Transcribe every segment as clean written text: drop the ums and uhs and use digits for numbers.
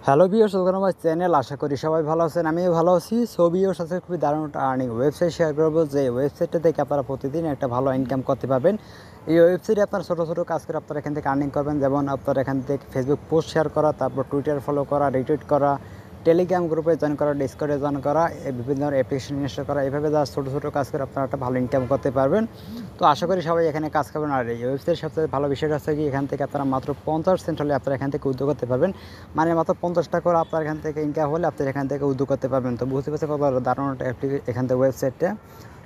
Hello viewers, welcome my channel. আশা করি সবাই ভালো আছেন, আমিও ভালো আছি। সো ভিউয়ার্স, আজকে খুবই দারুণ একটা আর্নিং ওয়েবসাইট শেয়ার করবো, যে ওয়েবসাইটটা থেকে আপনারা প্রতিদিন একটা ভালো ইনকাম করতে পারবেন। এই ওয়েবসাইটে আপনারা ছোটো ছোটো কাজ করে আপনারা এখান থেকে আর্নিং করবেন। যেমন আপনারা এখান থেকে ফেসবুক পোস্ট শেয়ার করা, তারপর টুইটার ফলো করা, রিটুইট করা, টেলিগ্রাম গ্রুপে জয়েন করা, ডিসকর্ডে জয়েন করা, বিভিন্ন ধরনের অ্যাপ্লিকেশন ইনস্টল করা, এভাবে যা ছোটো ছোটো কাজ করে আপনারা একটা ভালো ইনকাম করতে পারবেন। তো আশা করি সবাই এখানে কাজ করবেন। আর এই ওয়েবসাইটের সবচেয়ে ভালো বিষয়টা হচ্ছে কি, এখান থেকে আপনারা মাত্র 50% হলে আপনারা এখান থেকে উদ্যোগ করতে পারবেন। মানে মাত্র 50 টাকা করে আপনার এখান থেকে ইনকাম হলে আপনি এখান থেকে উদ্যোগ করতে পারবেন। তো বুঝতে পারছেন কত দারুণ একটা এখান থেকে ওয়েবসাইটটা।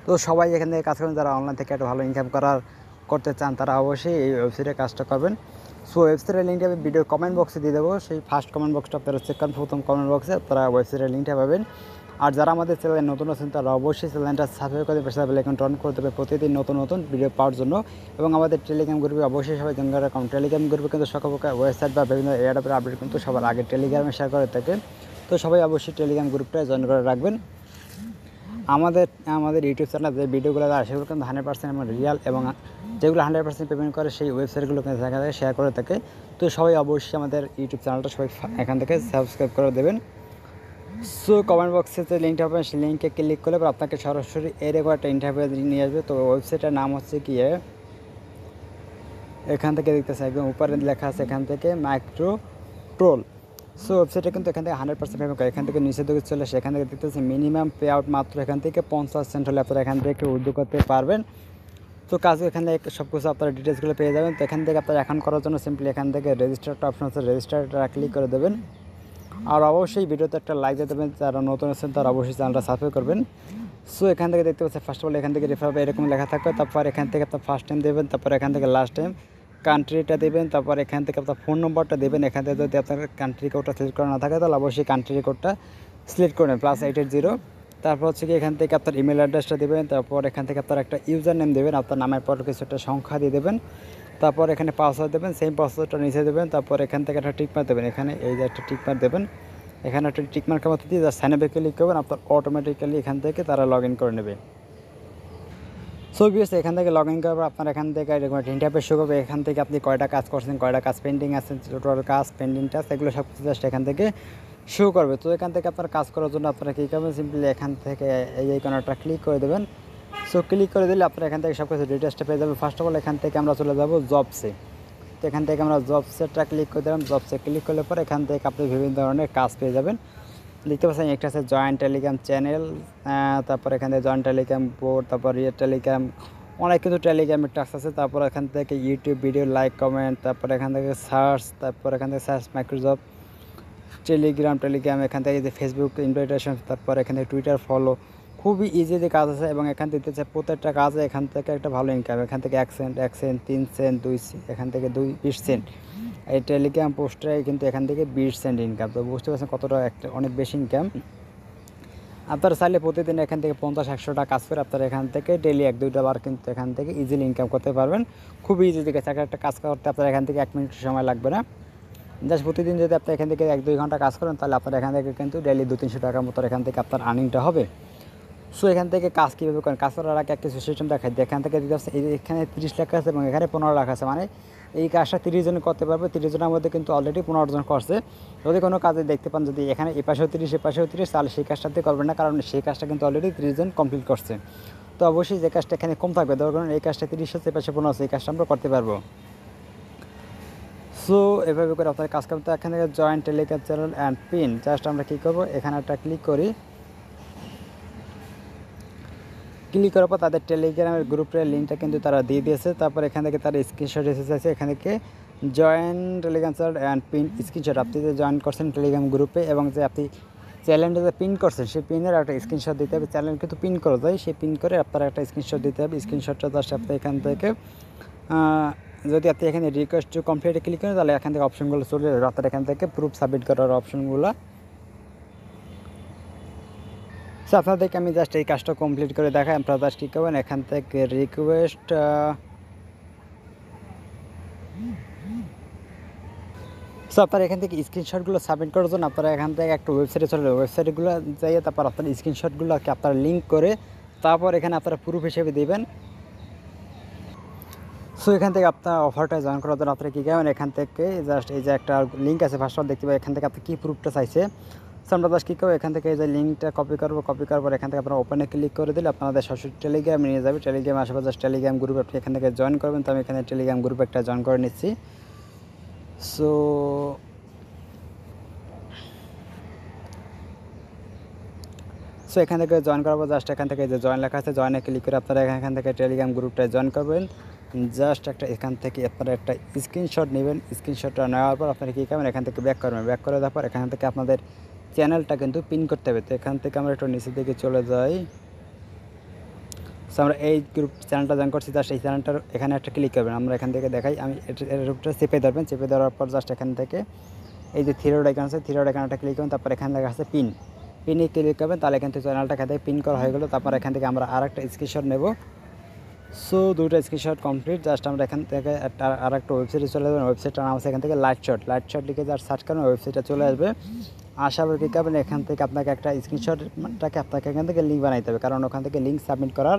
তো সবাই এখান থেকে কাজ করবেন, যারা অনলাইন থেকে একটা ভালো ইনকাম করতে চান তারা অবশ্যই এই ওয়েবসাইটে কাজটা করবেন। সো ওয়েবসাইটের লিঙ্কটা আমি ভিডিও কমেন্ট বক্সে দিয়ে দেবো। সেই ফার্স্ট কমেন্ট বক্সটা আপনারা চেক করেন, প্রথম কমেন্ট বক্সে আপনারা ওয়েবসাইটের লিঙ্কটা পাবেন। আর যারা আমাদের চ্যানেলে নতুন আছেন তারা অবশ্যই চ্যানেলটা সাবস্ক্রাইব করে পাশে বেল আইকনটা অন করে দেবে প্রতিদিন নতুন নতুন ভিডিও পাওয়ার জন্য। এবং আমাদের টেলিগ্রাম গ্রুপে অবশ্যই সবাই জয়েন করার, কারণ টেলিগ্রাম গ্রুপে কিন্তু সকল প্রকার ওয়েবসাইট বা বিভিন্ন এয়ারঅ্যাপের আপডেট কিন্তু সবার আগে টেলিগ্রামে শেয়ার করে থাকে। তো সবাই অবশ্যই টেলিগ্রাম গ্রুপটা জয়েন করে রাখবেন। আমাদের ইউটিউব চ্যানেলে যে ভিডিওগুলো দেয় সেগুলো কিন্তু 100% আমার রিয়াল, এবং যেগুলো 100% পেমেন্ট করে সেই ওয়েবসাইটগুলো কিন্তু এখান থেকে শেয়ার করে থাকে। তো সবাই অবশ্যই আমাদের ইউটিউব চ্যানেলটা সবাই এখান থেকে সাবস্ক্রাইব করে দেবেন। সো কমেন্ট বক্সে যে লিঙ্কটা পাবেন সেই লিঙ্কে ক্লিক করলে আপনাকে সরাসরি এরকম একটা ইন্টারভিউ নিয়ে আসবে। তো ওয়েবসাইটের নাম হচ্ছে কি, এখান থেকে দেখতেছে একদম উপরে লেখা আছে এখান থেকে মাইক্রো টোল। সো ওয়েবসাইটটা কিন্তু এখান থেকে 100% পেমেন্ট করে। এখান থেকে নিচে দিকে চলে আসে, এখান থেকে দেখতেছে মিনিমাম পে আউট মাত্র এখান থেকে 50% হলে আপনারা এখান থেকে উদ্যোগ করতে পারবেন। তো কাজ এখানে সব কিছু আপনারা ডিটেলসগুলো পেয়ে যাবেন। তো এখান থেকে আপনারা অ্যাকাউন্ট করার জন্য সিম্পলি এখান থেকে রেজিস্টারটা অপশন আছে, রেজিস্টারটা ক্লিক করে দেবেন। আর অবশ্যই ভিডিওতে একটা লাইক দিয়ে দেবেন। যারা নতুন আছেন তারা অবশ্যই চ্যানেলটা সাবস্ক্রাইব করবেন। সো এখান থেকে দেখতে পাচ্ছেন ফার্স্ট অফ অল এখান থেকে রেফার এরকম লেখা থাকবে। তারপর এখান থেকে আপনার ফার্স্ট টাইম দেবেন, তারপর এখান থেকে লাস্ট টাইম কান্ট্রিটা দেবেন, তারপর এখান থেকে আপনার ফোন নম্বরটা দেবেন। এখান থেকে যদি আপনার কান্ট্রি কোডটা সিলেক্ট করা না থাকে তাহলে অবশ্যই কান্ট্রি কোডটা সিলেক্ট করবেন +880। তারপর হচ্ছে কি এখান থেকে আপনার ইমেল অ্যাড্রেসটা দেবেন। তারপর এখান থেকে আপনার একটা ইউজার নেম দেবেন, আপনার নামের পর কিছু একটা সংখ্যা দিয়ে দেবেন। তারপর এখানে পাসওয়ার্ড দেবেন, সেম পাসওয়ার্ডটা নিচে দেবেন। তারপর এখান থেকে একটা টিকমার্ক দেবেন, এখানে এই যে একটা টিকমার্ক দেবেন। এখানে একটা টিকমার্কের মধ্যে দিয়ে সাইন আপে ক্লিক করবেন, আপনার অটোমেটিক্যালি এখান থেকে তারা লগ ইন করে নেবে। সো ভিউয়ার্স, এখান থেকে লগ ইন করার পর আপনার এখান থেকে এরকম একটা ইন্টারফেস শো করবে। এখান থেকে আপনি কয়টা কাজ করছেন, কয়টা কাজ পেন্ডিং আছে, টোটাল কাজ পেন্ডিং টাস্ক এগুলো সব কিছু জাস্ট এখান থেকে শো করবে। তো এখান থেকে আপনার কাজ করার জন্য আপনারা কী করবেন, সিম্পলি এখান থেকে এই আইকনটা ক্লিক করে দেবেন। সো ক্লিক করে দিলে আপনারা এখান থেকে সব কিছু ডিটেলসটা পেয়ে যাবেন। ফার্স্ট অফ অল এখান থেকে আমরা চলে যাব জবসে। তো এখান থেকে আমরা জবসেটা ক্লিক করে দিলাম। জবসে ক্লিক করলে পরে এখান থেকে আপনি বিভিন্ন ধরনের কাজ পেয়ে যাবেন। দেখতে পাচ্ছেন একটা আছে জয়েন্ট টেলিগ্রাম চ্যানেল, তারপর এখান থেকে জয়েন্ট টেলিগ্রাম বোর্ড, তারপর টেলিগ্রাম অনেক কিছু টেলিগ্রামের টাস্ক আছে। তারপর এখান থেকে ইউটিউব ভিডিও লাইক কমেন্ট, তারপর এখান থেকে সার্চ, তারপর এখান থেকে সার্চ মাইক্রোজব, টেলিগ্রাম এখান থেকে যে ফেসবুক ইনভাইটেশন, তারপর এখান থেকে টুইটার ফলো, খুবই ইজি যে কাজ আছে। এবং এখান থেকে দিতেছে প্রত্যেকটা কাজে এখান থেকে একটা ভালো ইনকাম। এখান থেকে 1 সেন্ট, 3 সেন্ট, 2 এখান থেকে 20 সেন্ট। এই টেলিগ্রাম পোস্টে কিন্তু এখান থেকে 20 সেন্ট ইনকাম। তো বুঝতে পারছেন কতটা একটা অনেক বেশি ইনকাম। আপনারা চাইলে প্রতিদিন এখান থেকে 50-100 টাকা কাজ করে আপনারা এখান থেকে ডেলি 1-2টা বার কিন্তু এখান থেকে ইজিলি ইনকাম করতে পারবেন। খুবই ইজি দিকে একটা কাজ করতে আপনার এখান থেকে 1 মিনিট সময় লাগবে না। জাস্ট প্রতিদিন যদি আপনি এখান থেকে 1-2 ঘন্টা কাজ করেন তাহলে আপনার এখান থেকে কিন্তু ডেলি 200-300 টাকার মতো এখান থেকে আপনার আর্নিংটা হবে। সো এখান থেকে কাজ কীভাবে করেন, কাজ করার আগে একটা সিস্টেম দেখাই। এখান থেকে দিতে হচ্ছে এখানে 30 লেখা আছে এবং এখানে 15 লেখা আছে। মানে এই কাজটা 30 জন করতে পারবে। 30 জনের মধ্যে কিন্তু অলরেডি 15 জন করছে। যদি কোনো কাজে দেখতে পান যদি এখানে এপাশেও 30 এপাশেও 30, তাহলে সেই কাজটাতে করবেন না, কারণ সেই কাজটা কিন্তু অলরেডি 30 জন কমপ্লিট করছে। তো অবশ্যই যে কাজটা এখানে কম থাকবে, ধরুন এই কাজটা 30 হচ্ছে, এপাশে 15 আছে, এই কাজটা আমরা করতে পারবো। সো এভাবে করে আপনার কাজ করতে এখান থেকে joint Telegram channel and pin just আমরা কী করবো, এখানে একটা ক্লিক করি। ক্লিক করার পর তাদের টেলিগ্রামের গ্রুপের লিঙ্কটা কিন্তু তারা দিয়ে দিয়েছে। তারপর এখান থেকে তারা স্ক্রিনশট এসেছে আছে, এখান থেকে join Telegram channel and pin screenshot. আপনি যে জয়েন করছেন টেলিগ্রাম গ্রুপে এবং যে আপনি চ্যানেলটা যে পিন করছেন সেই পিনের একটা স্ক্রিনশট দিতে হবে। চ্যানেল কিন্তু পিন করা যায়, সেই পিন করে আপনারা একটা স্ক্রিনশট দিতে হবে। স্ক্রিনশটটা জাস্ট আপনি এখান থেকে যদি আপনি এখানে রিকোয়েস্ট টু কমপ্লিটে ক্লিক করেন তাহলে এখান থেকে অপশনগুলো চলে যাবে। আপনার এখান থেকে প্রুফ সাবমিট করার অপশনগুলো। সো আপনাদেরকে আমি জাস্ট এই কাজটা কমপ্লিট করে দেখাই। আপনারা জাস্ট কী করবেন, এখান থেকে রিকোয়েস্ট সো আপনারা এখান থেকে স্ক্রিনশটগুলো সাবমিট করার জন্য আপনারা এখান থেকে একটা ওয়েবসাইটে চলে যাবেন। ওয়েবসাইটগুলো যাইয়ে তারপর আপনার স্ক্রিনশটগুলোকে আপনারা লিঙ্ক করে তারপর এখানে আপনারা প্রুফ হিসেবে দেবেন। সো এখান থেকে আপনার অফারটা জয়েন করার জন্য আপনারা কী করবেন, এখান থেকে জাস্ট এই যে একটা লিঙ্ক আছে ফার্স্ট দেখতে পাবেন, এখান থেকে আপনি কী প্রুফটা চাইছে। সো আমরা জাস্ট কী করবো, এখান থেকে এই যে লিঙ্কটা কপি করার পর এখান থেকে আপনারা ওপেনে ক্লিক করে দিলে আপনাদের সরাসরি টেলিগ্রামে নিয়ে যাবে। টেলিগ্রামে আশেপাশে জাস্ট টেলিগ্রাম গ্রুপ আপনি এখান থেকে জয়েন করবেন। তো আমি এখানে টেলিগ্রাম গ্রুপ একটা জয়েন করে নিচ্ছি। সো এখান থেকে জয়েন করার পর জাস্ট এখান থেকে যে জয়েন লেখা আছে, জয়েনে ক্লিক করে আপনারা এখান থেকে টেলিগ্রাম গ্রুপটা জয়েন করবেন। জাস্ট একটা এখান থেকে আপনারা একটা স্ক্রিনশট নেবেন। স্ক্রিনশটটা নেওয়ার পর আপনারা কী করবেন, এখান থেকে ব্যাক করবেন। ব্যাক করে দেওয়ার পর এখান থেকে আপনাদের চ্যানেলটা কিন্তু পিন করতে হবে। তো এখান থেকে আমরা একটু নিচের দিকে চলে যাই। সো আমরা এই গ্রুপ চ্যানেলটা জয়েন করছি, জাস্ট এই চ্যানেলটার এখানে একটা ক্লিক করবেন। আমরা এখান থেকে দেখাই, আমি গ্রুপটা চেপে ধরবেন। চেপে ধরার পর জাস্ট এখান থেকে এই যে থ্রি ডট আইকন আছে, থ্রি ডট আইকনটা ক্লিক করবেন। তারপর এখান থেকে আছে পিন, পিনে ক্লিক করবেন। তাহলে এখান থেকে চ্যানেলটা এখান থেকে পিন করা হয়ে গেলো। তারপর এখান থেকে আমরা আর একটা স্ক্রিনশট নেব। সো দুটো স্ক্রিনশট কমপ্লিট। জাস্ট আমরা এখান থেকে আর একটা ওয়েবসাইটে চলে যাবেন। ওয়েবসাইটটার নাম আছে এখান থেকে লাইট শট লিখে জাস্ট সার্চ করবেন, ওয়েবসাইটটা চলে আসবে। আশা করি কী করবেন, এখান থেকে আপনাকে একটা স্ক্রিনশটটাকে আপনাকে এখান থেকে লিঙ্ক বানাইতে হবে, কারণ ওখান থেকে লিঙ্ক সাবমিট করার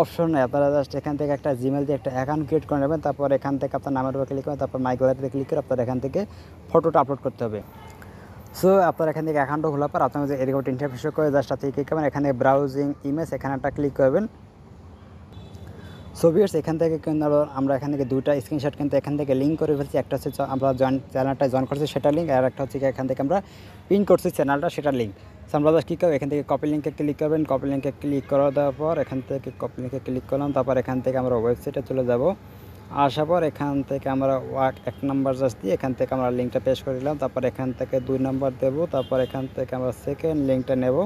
অপশন নেই। আপনারা জাস্ট এখান থেকে একটা জিমেল দিয়ে একটা অ্যাকাউন্ট ক্রিয়েট করে নেবেন। তারপর এখান থেকে আপনার নামের উপর ক্লিক করবেন, তারপর মাই গ্যালারিতে ক্লিক করে আপনার এখান থেকে ফটোটা আপলোড করতে হবে। সো আপনার এখান থেকে অ্যাকাউন্টটা খোলার পর আপনার যে এরকম ইন্টারফেস করে জাস্ট আপনি কী করবেন, এখানে ব্রাউজিং ইমেজ এখানে একটা ক্লিক করবেন। সো ভিউয়ার্স, এখান থেকে কিন্তু আমরা এখান থেকে দুইটা স্ক্রিনশট কিন্তু এখান থেকে লিঙ্ক করে ফেলছি। একটা হচ্ছে আমরা চ্যানেলটা জয়েন করছি সেটা লিঙ্ক, আর একটা হচ্ছে এখান থেকে আমরা পিন করছি চ্যানেলটা সেটা লিঙ্ক। সো আমরা জাস্ট কী করবো, এখান থেকে কপি লিঙ্কে ক্লিক করবেন। কপি লিঙ্কে ক্লিক করে দেওয়ার পর এখান থেকে কপি লিঙ্কে ক্লিক করলাম। তারপর এখান থেকে আমরা ওয়েবসাইটে চলে যাব। আসার পর এখান থেকে আমরা এক নাম্বার জাস্ট দিয়ে এখান থেকে আমরা লিঙ্কটা পেশ করে দিলাম। তারপর এখান থেকে 2 নাম্বার দেবো। তারপর এখান থেকে আমরা সেকেন্ড লিঙ্কটা নেব।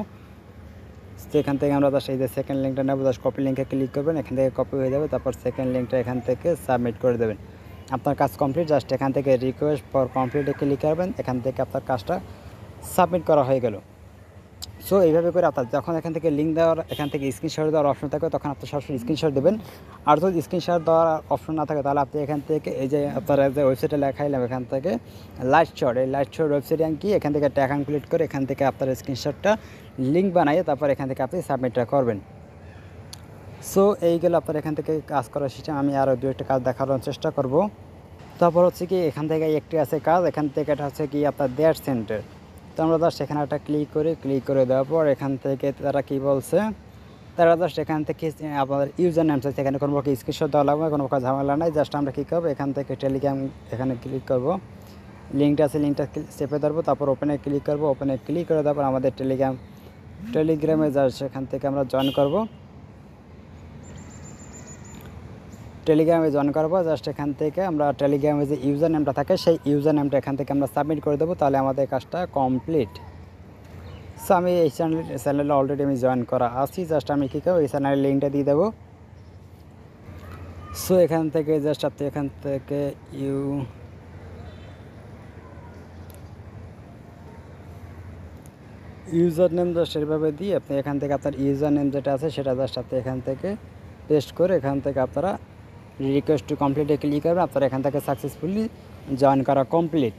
এখান থেকে আমরা জাস্ট এই যে সেকেন্ড লিঙ্কটা নেব, জাস্ট কপি লিঙ্কে ক্লিক করবেন, এখান থেকে কপি হয়ে যাবে। তারপর সেকেন্ড লিঙ্কটা এখান থেকে সাবমিট করে দেবেন। আপনার কাজ কমপ্লিট। জাস্ট এখান থেকে রিকোয়েস্ট ফর কমপ্লিটে ক্লিক করবেন, এখান থেকে আপনার কাজটা সাবমিট করা হয়ে গেল। সো এইভাবে করে আপনার যখন এখান থেকে লিঙ্ক দেওয়ার এখান থেকে স্ক্রিনশট দেওয়ার অপশন থাকে, তখন আপনি সরাসরি স্ক্রিনশট দেবেন। আর যদি স্ক্রিনশট দেওয়ার অপশন না থাকে, তাহলে আপনি এখান থেকে এই যে আপনার যে ওয়েবসাইটে লেখাইলাম এখান থেকে লাইট শট, এই লাইট শট ওয়েবসাইটে কি এখান থেকে একটা অ্যাকাউন্ট ক্রিয়েট করে এখান থেকে আপনার স্ক্রিনশটটা লিঙ্ক বানিয়ে তারপর এখান থেকে আপনি সাবমিটটা করবেন। সো এইগুলো আপনার এখান থেকে কাজ করার সিস্টেম। আমি আরও 2-1টা কাজ দেখানোর চেষ্টা করব। তারপর হচ্ছে কি এখান থেকে একটি আছে কাজ, এখান থেকে এটা হচ্ছে কি আপনার দেয়ার সেন্টার। তো আমরা জাস্ট এখানে একটা ক্লিক করে দেওয়ার পর এখান থেকে তারা কি বলছে, তারা জাস্ট এখান থেকে আপনাদের ইউজার নেম চাইছে। এখানে কোনো প্রকার স্ক্রিনশট দেওয়া লাগবে, কোনো প্রকার ঝামেলা নাই। জাস্ট আমরা কী করবো, এখান থেকে টেলিগ্রাম এখানে ক্লিক করব। লিঙ্কটা আছে, লিঙ্কটা চেপে ধরবো। তারপর ওপেনে ক্লিক করব। ওপেনে ক্লিক করে দেওয়ার পর আমাদের টেলিগ্রামে জাস্ট এখান থেকে আমরা জয়েন করব। টেলিগ্রামে জয়েন করবো। জাস্ট এখান থেকে আমরা টেলিগ্রামে যে ইউজার নেমটা থাকে সেই ইউজার নেমটা এখান থেকে আমরা সাবমিট করে দেবো, তাহলে আমাদের কাজটা কমপ্লিট। সো আমি এই চ্যানেলে অলরেডি আমি জয়েন করা আছি। জাস্ট আমি কী করবো, এই চ্যানেলের লিঙ্কটা দিয়ে দেবো। সো এখান থেকে জাস্ট আপনি এখান থেকে ইউজার নেম জাস্ট এভাবে দিয়ে আপনি এখান থেকে আপনার ইউজার নেম যেটা আছে সেটা জাস্ট আপনি এখান থেকে পেস্ট করে এখান থেকে আপনারা রিকোয়েস্ট টু কমপ্লিটে ক্লিক করবেন। আপনারা এখান থেকে সাকসেসফুলি জয়েন করা কমপ্লিট।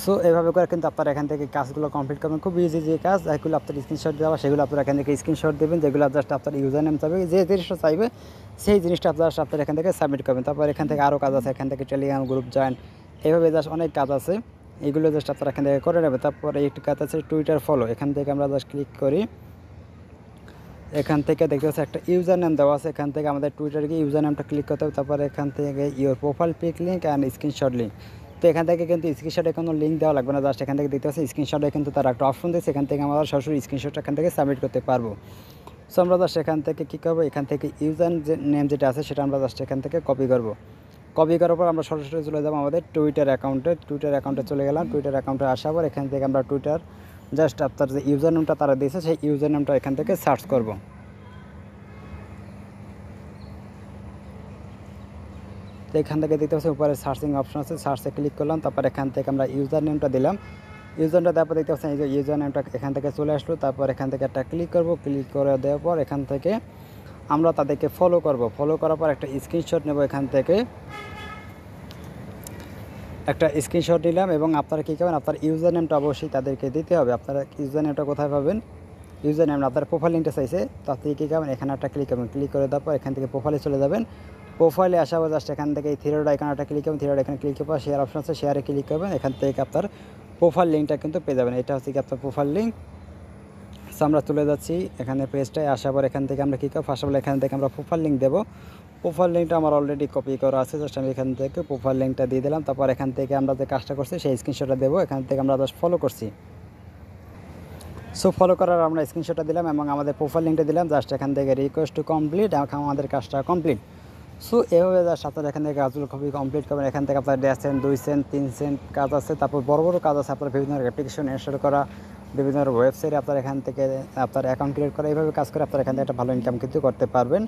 সো এভাবে করে কিন্তু আপনারা এখান থেকে কাজগুলো কমপ্লিট করবেন। খুব ইজি যে কাজ, যেগুলো আপনার স্ক্রিনশট দেওয়া সেগুলো আপনারা এখান থেকে স্ক্রিনশট দেবেন। যেগুলো জাস্ট আপনার ইউজার নেম চাইবে, যে জিনিসটা চাইবে সেই জিনিসটা জাস্ট আপনারা এখান থেকে সাবমিট করবেন। তারপর এখান থেকে আরও কাজ আছে, এখান থেকে টেলিগ্রাম গ্রুপ জয়েন, এইভাবে জাস্ট অনেক কাজ আছে, এইগুলো জাস্ট আপনারা এখান থেকে করে নেবেন। তারপর একটি কাজ আছে টুইটার ফলো, এখান থেকে আমরা জাস্ট ক্লিক করি। এখান থেকে দেখতে পাচ্ছি একটা ইউজার নেম দেওয়া আছে, এখান থেকে আমাদের টুইটারে গিয়ে ইউজার নেমটা ক্লিক করতে হবে। তারপর এখান থেকে your profile pic link and screenshot link. তো এখান থেকে কিন্তু স্ক্রিনশটে কোনো লিঙ্ক দেওয়া লাগবে না, জাস্ট এখান থেকে দেখতে পাচ্ছি স্ক্রিনশটে কিন্তু তারা একটা অপশন দিয়েছে, এখান থেকে আমরা সরাসরি স্ক্রিনশটটা এখান থেকে সাবমিট করতে পারবো। সো আমরা জাস্ট এখান থেকে কী করবো, এখান থেকে ইউজার নেম যেটা আছে সেটা আমরা জাস্ট এখান থেকে কপি করব। কপি করার পর আমরা সরাসরি চলে যাবো আমাদের টুইটার অ্যাকাউন্টে চলে গেলাম। টুইটার অ্যাকাউন্টে আসার পর এখান থেকে আমরা টুইটার জাস্ট আপনার যে ইউজার নেমটা তারা দিয়েছে সেই ইউজার নেমটা এখান থেকে সার্চ করব। তো এখান থেকে দেখতে পাচ্ছি উপরে সার্চিং অপশন আছে, সার্চে ক্লিক করলাম। তারপর এখান থেকে আমরা ইউজার নেমটা দিলাম। ইউজার নেমটা তারপর দেখতে পাচ্ছেন এই যে ইউজার নেমটা এখান থেকে চলে আসলো। তারপর এখান থেকে একটা ক্লিক করব। ক্লিক করে দেওয়ার পর এখান থেকে আমরা তাদেরকে ফলো করব। ফলো করার পর একটা স্ক্রিনশট নেব, এখান থেকে একটা স্ক্রিনশট নিলাম। এবং আপনারা কী করবেন, আপনার ইউজার নেমটা অবশ্যই তাদেরকে দিতে হবে। আপনারা ইউজার নেমটা কোথায় পাবেন, ইউজার নেম আপনার প্রোফাইল লিঙ্কটা চাইছে, তাতে কী করবেন, এখানে একটা ক্লিক করবেন। ক্লিক করে দেওয়ার পর এখান থেকে প্রোফাইলে চলে যাবেন। প্রোফাইলে আসার জাস্ট এখান থেকে এই থ্রি ডট আইকনটা ক্লিক করবেন, থ্রি ডট আইকনে ক্লিক করার শেয়ার অপশন আছে, শেয়ারে ক্লিক করবেন, এখান থেকে আপনার প্রোফাইল লিঙ্কটা কিন্তু পেয়ে যাবেন। এটা হচ্ছে কি আপনার প্রোফাইল লিঙ্ক। সো আমরা চলে যাচ্ছি এখানে পেজটায় আসার পর এখান থেকে আমরা কী করব, ফার্স্ট অফ অল এখান থেকে আমরা প্রোফাইল লিঙ্ক দেবো। প্রোফাইল লিঙ্কটা আমার অলরেডি কপি করা আছে, জাস্ট আমি এখান থেকে প্রোফাইল লিঙ্কটা দিয়ে দিলাম। তারপর এখান থেকে আমরা যে কাজটা করছি সেই স্ক্রিনশটটা দেবো, এখান থেকে আমরা জাস্ট ফলো করছি। সো ফলো করার আমরা স্ক্রিনশটটা দিলাম এবং আমাদের প্রোফাইল লিঙ্কটা দিলাম, জাস্ট এখান থেকে রিকোয়েস্ট টু কমপ্লিট, আমাদের কাজটা কমপ্লিট। সো এভাবে জাস্ট আপনারা এখান থেকে কাজগুলো খুবই কমপ্লিট করবেন। এখান থেকে আপনার 1.5 সেন্ট 2 সেন্ট 3 সেন্ট কাজ আছে, তারপর বড় বড় কাজ আছে আপনার বিভিন্ন অ্যাপ্লিকেশন ইনস্টল করা, বিভিন্ন ওয়েবসাইটে আপনার এখান থেকে আপনার অ্যাকাউন্ট ক্রিয়েট করা, এইভাবে কাজ করে আপনার এখান থেকে একটা ভালো ইনকাম কিন্তু করতে পারবেন।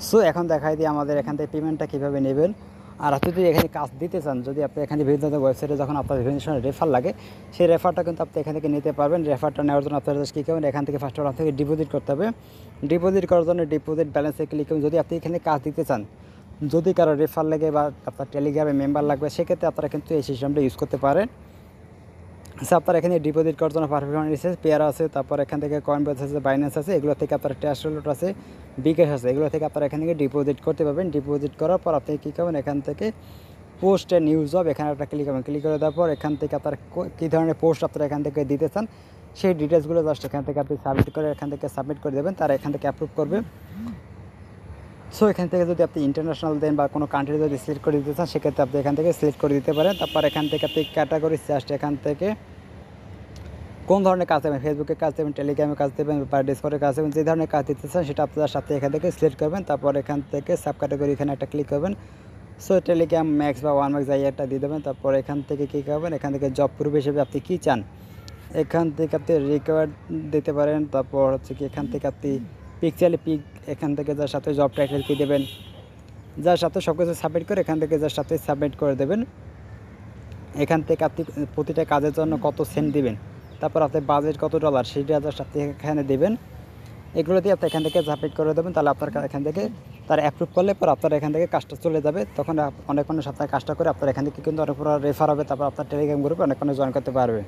সো এখন দেখাই দিই আমাদের এখান থেকে পেমেন্টটা কীভাবে নেবেন। আর আপনি যদি এখানে কাজ দিতে চান, যদি আপনি এখানে বিভিন্ন ওয়েবসাইটে যখন আপনার বিভিন্ন সময় রেফার লাগে, সেই রেফারটা কিন্তু আপনি এখান থেকে নিতে পারবেন। রেফারটা নেওয়ার জন্য আপনার কী করবেন, এখান থেকে ফার্স্ট অফ অল থেকে ডিপোজিট করতে হবে। ডিপোজিট করার জন্য ডিপোজিট ব্যালেন্সে ক্লিক করবেন। যদি আপনি এখানে কাজ দিতে চান, যদি কারো রেফার লাগে বা আপনার টেলিগ্রামে মেম্বার লাগবে, সেক্ষেত্রে আপনারা কিন্তু এই সিস্টেমটা ইউজ করতে পারেন। আচ্ছা, আপনার এখানে ডিপোজিট করার জন্য পারফেক্ট মানি আছে, পেয়ার আছে, তারপর এখান থেকে কয়েনবেস আছে, বাইন্যান্স আছে, এগুলো থেকে আপনার ট্যাক্সলোট আছে, বিকাশ আছে, এগুলো থেকে আপনারা এখান থেকে ডিপোজিট করতে পারবেন। ডিপোজিট করার পর আপনি কী করবেন, এখান থেকে পোস্ট অ্যান্ড নিউজ জব এখানে একটা ক্লিক করবেন। ক্লিক করে দেওয়ার পর এখান থেকে আপনার কী ধরনের পোস্ট আপনারা এখান থেকে দিতে চান সেই ডিটেলসগুলো জাস্ট এখান থেকে আপনি সাবমিট করে এখান থেকে সাবমিট করে দেবেন, তারা এখান থেকে অ্যাপ্রুভ করবে। সো এখান থেকে যদি আপনি ইন্টারন্যাশনাল দেন বা কোনো কান্ট্রি যদি সিলেক্ট করে দিতে চান, সেক্ষেত্রে আপনি এখান থেকে সিলেক্ট করে দিতে পারেন। তারপর এখান থেকে আপনি ক্যাটাগরি জাস্ট এখান থেকে কোন ধরনের কাজ দেবেন, ফেসবুকে কাজ দেবেন, টেলিগ্রামে কাজ দেবেন বা ডিসকর্ডে কাজ দেবেন, যে ধরনের কাজ দিতে চান সেটা আপনার সাথে এখান থেকে সিলেক্ট করবেন। তারপর এখান থেকে সাব ক্যাটাগরি এখানে একটা ক্লিক করবেন। সো টেলিগ্রাম ম্যাক্স বা 1 ম্যাক্স যাই একটা দিয়ে দেবেন। তারপর এখান থেকে কী করবেন, এখান থেকে জব প্রুফ হিসেবে আপনি কী চান এখান থেকে আপনি রিকোয়ার্ড দিতে পারেন। তারপর হচ্ছে কি এখান থেকে আপনি পিকচারে পিক এখান থেকে যার সাথে জব টাইটেল কী দেবেন, যার সাথে সব কিছু সাবমিট করে এখান থেকে যার সাথে সাবমিট করে দেবেন। এখান থেকে আপনি প্রতিটা কাজের জন্য কত সেন্ট দিবেন, তারপর আপনার বাজেট কত ডলার সেটা জাস্ট আপনি এখানে দেবেন। এগুলো দিয়ে আপনি এখান থেকে সাবমিট করে দেবেন, তাহলে আপনার এখান থেকে তারা অ্যাপ্রুভ করলে পর আপনার এখান থেকে কাজটা চলে যাবে। তখন অনেক মানুষ আপনার কাজটা করে আপনার এখান থেকে কিন্তু অনেক পুরো রেফার হবে, তারপর আপনার টেলিগ্রাম গ্রুপে অনেক মানুষ জয়েন করতে পারবে।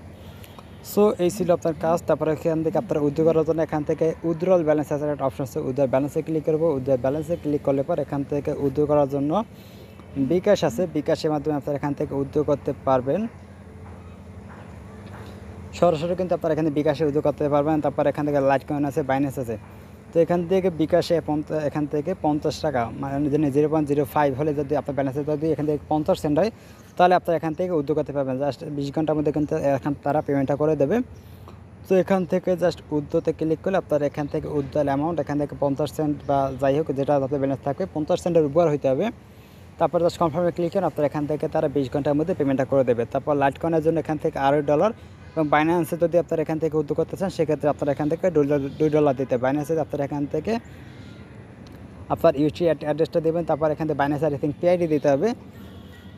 সো এই ছিল আপনার কাজ। তারপরে এখান থেকে আপনার উইথড্র করার জন্য এখান থেকে উইথড্রল ব্যালেন্স আছে একটা অপশন আছে, উইথড্র ব্যালেন্সে ক্লিক করবো। উইথড্র ব্যালেন্সে ক্লিক করলে পর এখান থেকে উইথড্র করার জন্য বিকাশ আছে, বিকাশের মাধ্যমে আপনারা এখান থেকে উইথড্র করতে পারবেন। সরাসরি কিন্তু আপনারা এখানে বিকাশে উইথড্র করতে পারবেন। তারপর এখান থেকে লাইট কয়েন আছে, বাইন্যান্স আছে। তো এখান থেকে বিকাশে এখান থেকে 50 টাকা মানে 0.05 হলে যদি আপনার ব্যালেন্সে যদি এখান থেকে 50 সেন্ট হয়, তাহলে আপনারা এখান থেকে উইথড্র করতে পারবেন। জাস্ট 20 ঘন্টার মধ্যে কিন্তু এখন তারা পেমেন্টটা করে দেবে। তো এখান থেকে জাস্ট উইথড্রোতে ক্লিক করলে আপনার এখান থেকে উইথড্রল অ্যামাউন্ট এখান থেকে 50 সেন্ট বা যাই হোক যেটা আপনার ব্যালেন্স থাকবে 50 সেন্টের উপর হইতে হবে। তারপর জাস্ট কনফার্মে ক্লিক করেন, আপনার এখান থেকে তারা 20 ঘন্টার মধ্যে পেমেন্টটা করে দেবে। তারপর লাইট কয়েনের জন্য এখান থেকে $8 এবং বাইন্যান্সে যদি আপনার এখান থেকে উইথড্র করতে চান, সেক্ষেত্রে আপনার এখান থেকে $2 দিতে। বাইন্যান্সে আপনার এখান থেকে আপনার ইউটি অ্যাড্রেসটা দেবেন, তারপর এখান থেকে বাইন্যান্স আই থিঙ্ক পিআইডি দিতে হবে,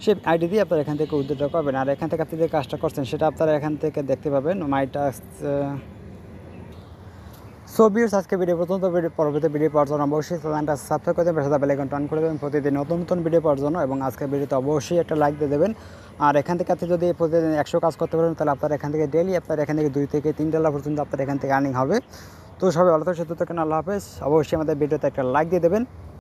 সেই আইডি দিয়ে আপনার এখান থেকে উইথড্র করবেন। আর এখান থেকে আপনি যে কাজটা করছেন সেটা আপনারা এখান থেকে দেখতে পাবেন মাই টাস্ক। সো ভিউয়ার্স, আজকে ভিডিও পর্যন্ত। পরবর্তী ভিডিও পাওয়ার জন্য অবশ্যই চ্যানেলটা সাবস্ক্রাইব করে দেবেন, পাশে বেল আইকনটা অন করে দেবেন প্রতিদিন নতুন নতুন ভিডিও পাওয়ার জন্য। এবং আজকের ভিডিওতে অবশ্যই একটা লাইক দিয়ে দেবেন। আর এখান থেকে আপনি যদি প্রতিদিন 100 কাজ করতে পারেন, তাহলে আপনার এখান থেকে ডেইলি আপনার এখান থেকে $2 থেকে $3 পর্যন্ত আপনার এখান থেকে আর্নিং হবে। তো সবাই ভালো থাকবেন, সুস্থ থাকুন, আল্লাহ হাফেজ। অবশ্যই আমাদের ভিডিওতে একটা লাইক দিয়ে দেবেন।